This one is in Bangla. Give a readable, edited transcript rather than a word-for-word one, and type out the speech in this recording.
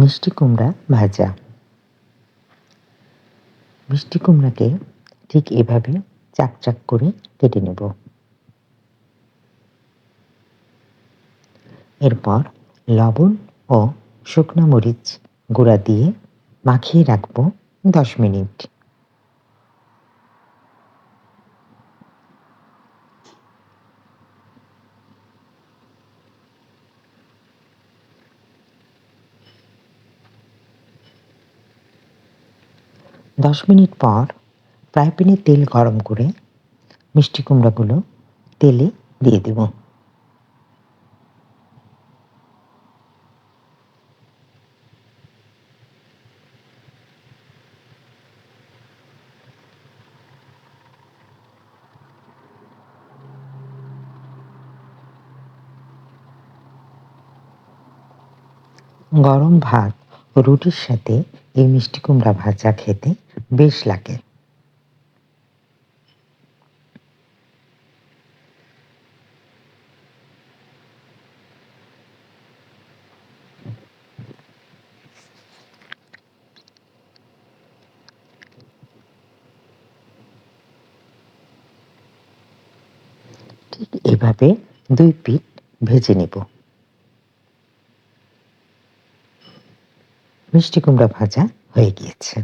মিষ্টি কুমড়া ভাজা। মিষ্টি কুমড়াকে ঠিক এভাবে চাক চাক করে কেটে নেব। এরপর লবণ ও শুকনো মরিচ গুঁড়া দিয়ে মাখিয়ে রাখবো 10 মিনিট। দশ মিনিট পর ফ্রাই প্যানে তেল গরম করে মিষ্টি কুমড়াগুলো তেলে দিয়ে দেব। গরম ভাত ও রুটির সাথে এই মিষ্টি কুমড়া ভাজা খেতে বেশ লাগে। ঠিক এভাবে 2 পিঠ ভেজে নেব। মিষ্টি কুমড়া ভাজা হয়ে গিয়েছে।